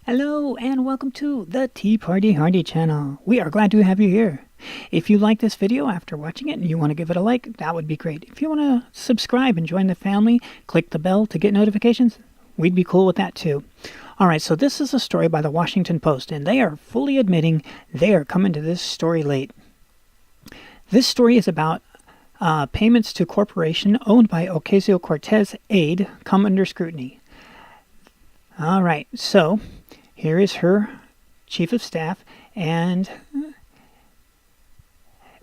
Hello and welcome to the Tea Party Hardy channel. We are glad to have you here. If you like this video after watching it and you want to give it a like, that would be great. If you want to subscribe and join the family, click the bell to get notifications. We'd be cool with that too. Alright, so this is a story by the Washington Post, and they are fully admitting they are coming to this story late. This story is about payments to corporation owned by Ocasio-Cortez aide come under scrutiny. Alright, so here is her chief of staff and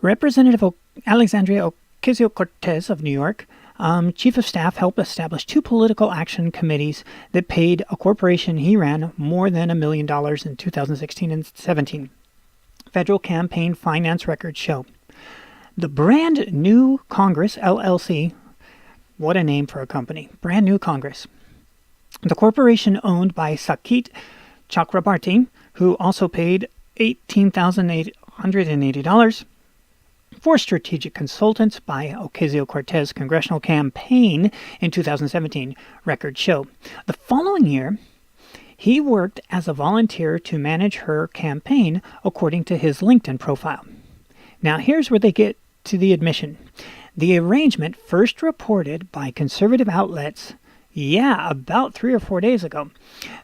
Representative Alexandria Ocasio-Cortez of New York. Chief of staff helped establish two political action committees that paid a corporation he ran more than $1 million in 2016 and 17. Federal campaign finance records show. The Brand New Congress, LLC, what a name for a company, Brand New Congress. The corporation owned by Sakit Chakrabarti, who also paid $18,880 for strategic consultants by Ocasio-Cortez congressional campaign in 2017, records show. The following year, he worked as a volunteer to manage her campaign, according to his LinkedIn profile. Now, here's where they get to the admission. The arrangement, first reported by conservative outlets about 3 or 4 days ago.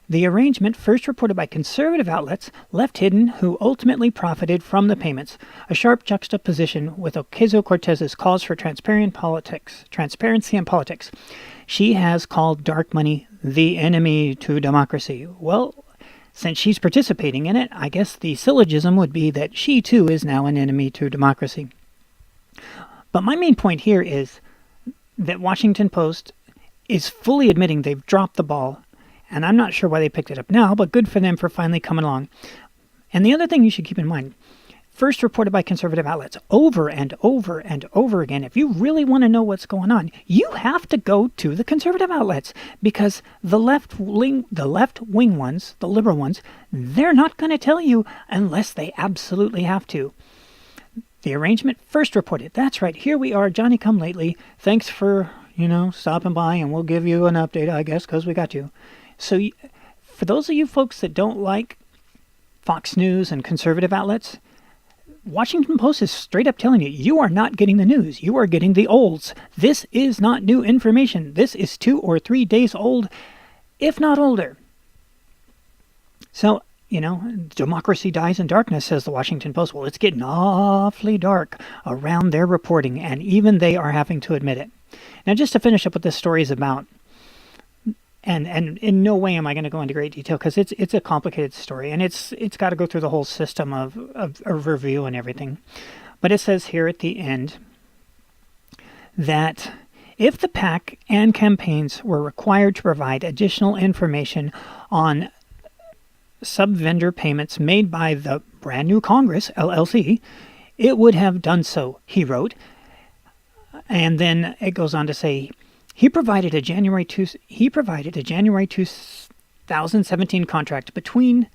The arrangement, first reported by conservative outlets, left hidden who ultimately profited from the payments, a sharp juxtaposition with Ocasio-Cortez's calls for transparency in politics. She has called dark money the enemy to democracy. Well, since she's participating in it, I guess the syllogism would be that she too is now an enemy to democracy. But my main point here is that Washington Post is fully admitting they've dropped the ball, and I'm not sure why they picked it up now, but good for them for finally coming along. And the other thing you should keep in mind, first reported by conservative outlets over and over and over again, if you really want to know what's going on, you have to go to the conservative outlets, because the left-wing ones, the liberal ones, they're not going to tell you unless they absolutely have to. The arrangement first reported. That's right. Here we are, Johnny come lately. Thanks for stopping by, and we'll give you an update, I guess, because we got you. So for those of you folks that don't like Fox News and conservative outlets, Washington Post is straight up telling you, you are not getting the news. You are getting the olds. This is not new information. This is 2 or 3 days old, if not older. So, democracy dies in darkness, says the Washington Post. Well, it's getting awfully dark around their reporting, and even they are having to admit it. Now, just to finish up what this story is about, and in no way am I going to go into great detail, because it's a complicated story, and it's got to go through the whole system of review and everything. But it says here at the end that if the PAC and campaigns were required to provide additional information on sub-vendor payments made by the Brand New Congress, LLC, it would have done so, he wrote. And then it goes on to say he provided a January 2017 contract between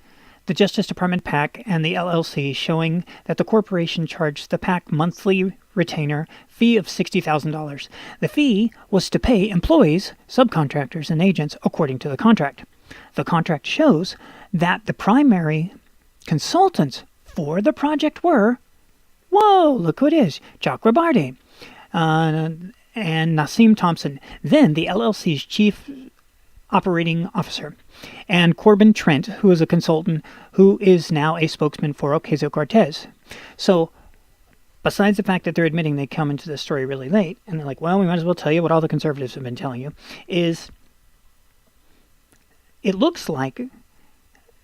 the Justice Department PAC and the LLC, showing that the corporation charged the PAC monthly retainer fee of $60,000. The fee was to pay employees, subcontractors, and agents according to the contract. The contract shows that the primary consultants for the project were, look who it is, Chakrabarti and Nassim Thompson, then the LLC's chief operating officer, and Corbin Trent, who is a consultant who is now a spokesman for Ocasio-Cortez. So, besides the fact that they're admitting they come into the story really late, and they're like, well, we might as well tell you what all the conservatives have been telling you, is it looks like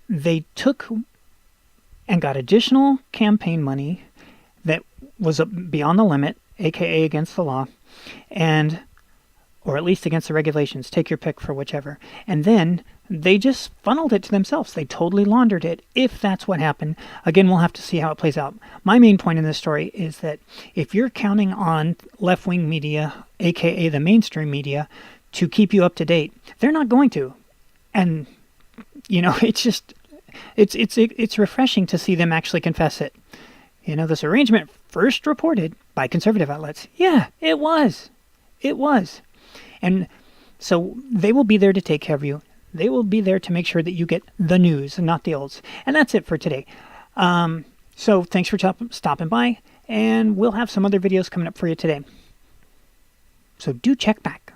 they took and got additional campaign money that was beyond the limit, aka against the law, or at least against the regulations, take your pick for whichever, and then they just funneled it to themselves. They totally laundered it, if that's what happened. Again, we'll have to see how it plays out. My main point in this story is that if you're counting on left-wing media, aka the mainstream media, to keep you up to date, they're not going to. And it's refreshing to see them actually confess it. This arrangement first reported by conservative outlets. Yeah, it was. And so they will be there to take care of you. They will be there to make sure that you get the news and not the olds. And that's it for today. So thanks for stopping by, and we'll have some other videos coming up for you today. So do check back.